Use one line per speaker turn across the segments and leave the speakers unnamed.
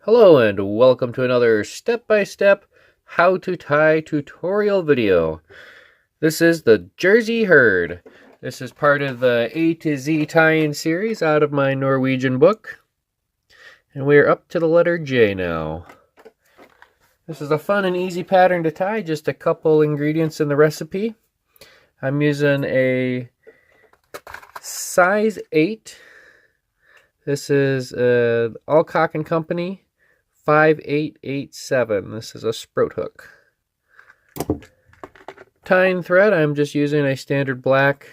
Hello and welcome to another step-by-step how to tie tutorial video. This is the Jersey Herd. This is part of the A to Z tie-in series out of my Norwegian book. And we are up to the letter J now. This is a fun and easy pattern to tie, just a couple ingredients in the recipe. I'm using a size 8. This is Allcock and Company 5887. This is a sprout hook. Tying thread, I'm just using a standard black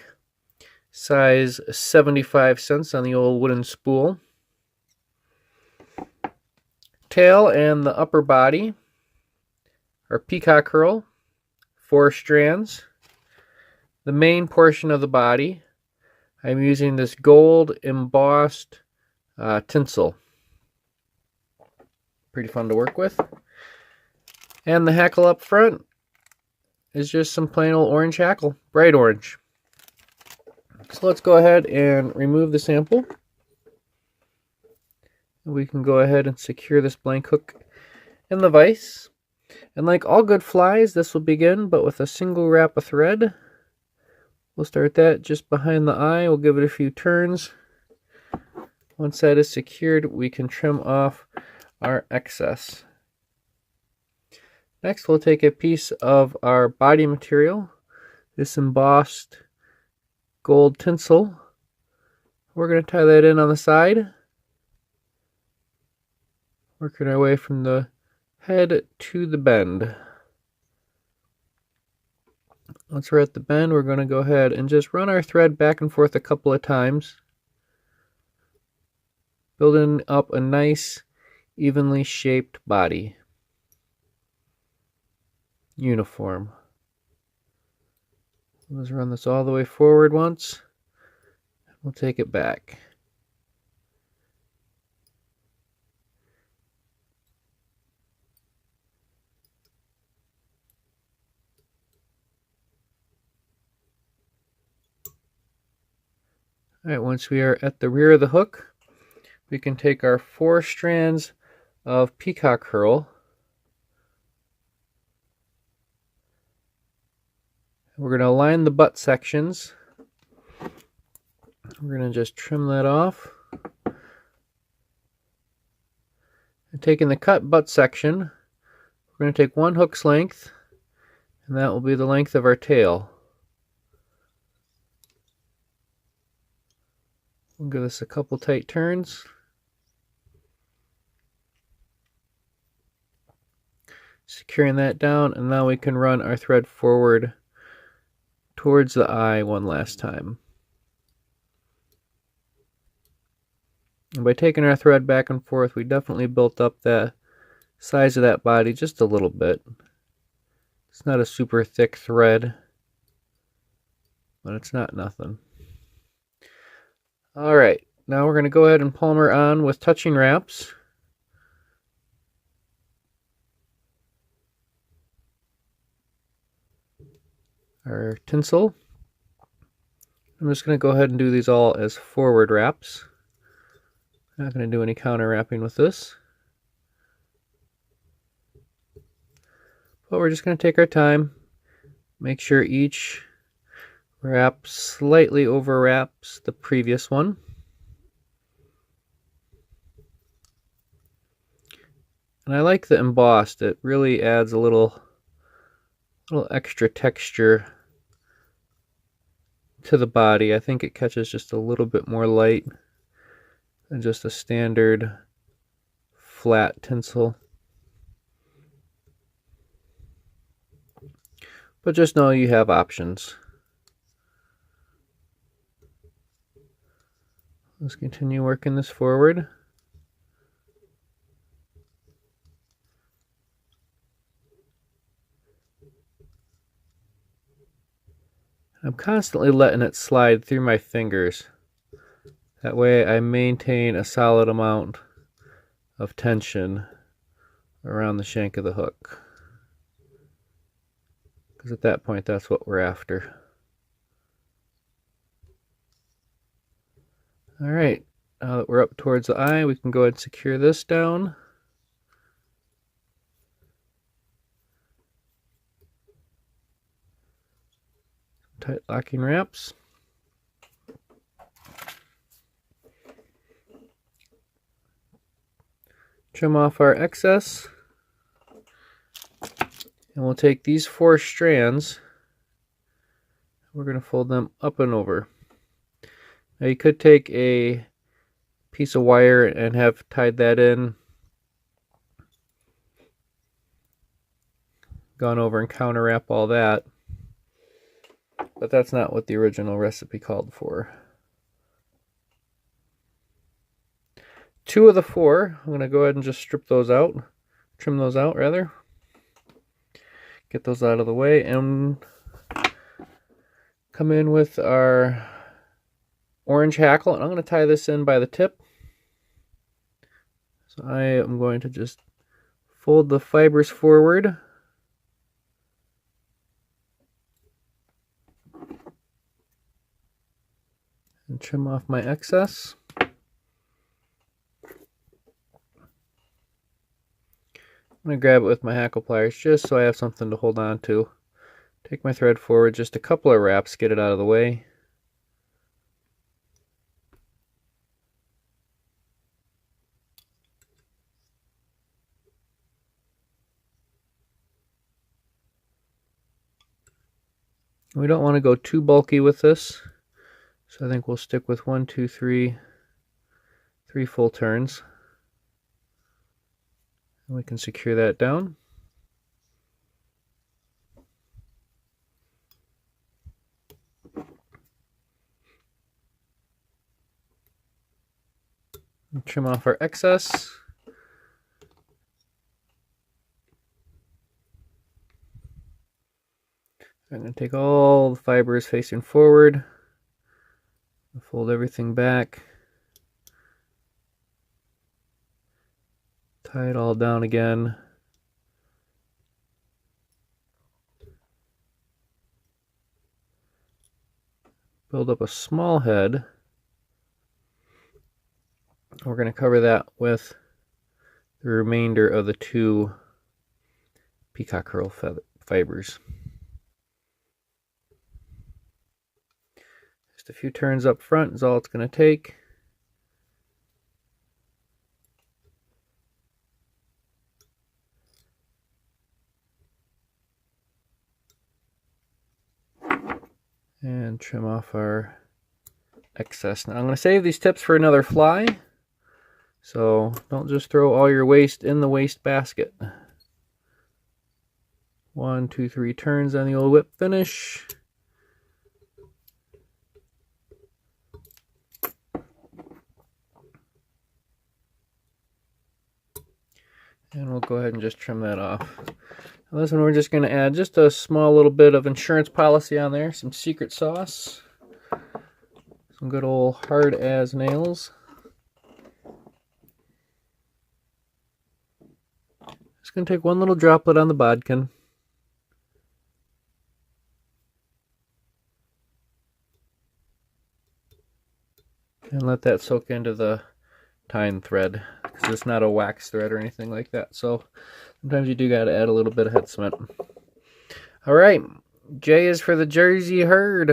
size 75 cents on the old wooden spool. Tail and the upper body are Peacock Herl, 4 strands. The main portion of the body, I'm using this gold embossed tinsel. Pretty fun to work with. And the hackle up front is just some plain old orange hackle, bright orange. So let's go ahead and remove the sample. We can go ahead and secure this blank hook in the vise. And like all good flies, this will begin but with a single wrap of thread. We'll start that just behind the eye. We'll give it a few turns. Once that is secured, we can trim off our excess. Next, we'll take a piece of our body material, this embossed gold tinsel. We're going to tie that in on the side, working our way from the head to the bend. Once we're at the bend, we're going to go ahead and just run our thread back and forth a couple of times, building up a nice evenly shaped body. Uniform. Let's run this all the way forward once. We'll take it back. Alright, once we are at the rear of the hook, we can take our 4 strands of Peacock Herl. We're going to align the butt sections. We're going to just trim that off. And taking the cut butt section, we're going to take 1 hook's length, and that will be the length of our tail. We'll give this a couple tight turns. Securing that down, and now we can run our thread forward towards the eye one last time. And by taking our thread back and forth, we definitely built up the size of that body just a little bit. It's not a super thick thread, but it's not nothing. Alright, now we're going to go ahead and palmer on with touching wraps. Our tinsel. I'm just going to go ahead and do these all as forward wraps. I'm not going to do any counter wrapping with this. But we're just going to take our time, make sure each wrap slightly overwraps the previous one. And I like the embossed. It really adds a little extra texture to the body. I think it catches just a little bit more light than just a standard flat tinsel. But just know you have options. Let's continue working this forward. I'm constantly letting it slide through my fingers. That way I maintain a solid amount of tension around the shank of the hook. Because at that point, that's what we're after. Alright, now that we're up towards the eye, we can go ahead and secure this down. tight locking wraps. Trim off our excess. And we'll take these 4 strands. We're going to fold them up and over. Now you could take a piece of wire and have tied that in, gone over and counter wrap all that, but that's not what the original recipe called for. 2 of the 4, I'm going to go ahead and just strip those out, trim those out rather, get those out of the way, and come in with our orange hackle, and I'm going to tie this in by the tip. So I am going to just fold the fibers forward and trim off my excess. I'm going to grab it with my hackle pliers just so I have something to hold on to. Take my thread forward just a couple of wraps, get it out of the way. We don't want to go too bulky with this, so I think we'll stick with 1, 2, 3 full turns. And we can secure that down. And trim off our excess. I'm going to take all the fibers facing forward, fold everything back, tie it all down again, build up a small head. We're going to cover that with the remainder of the 2 Peacock Herl fibers. Just a few turns up front is all it's going to take. And trim off our excess. Now I'm going to save these tips for another fly. So don't just throw all your waste in the waste basket. 1, 2, 3 turns on the old whip finish. And we'll go ahead and just trim that off. Now this one we're just going to add just a small little bit of insurance policy on there, some secret sauce, some good old hard as nails. Just going to take one little droplet on the bodkin. And let that soak into the tying thread, because it's not a wax thread or anything like that. So sometimes you do got to add a little bit of head cement. All right, J is for the Jersey herd.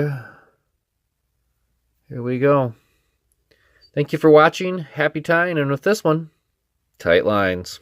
Here we go. Thank you for watching. Happy tying, and with this one, tight lines.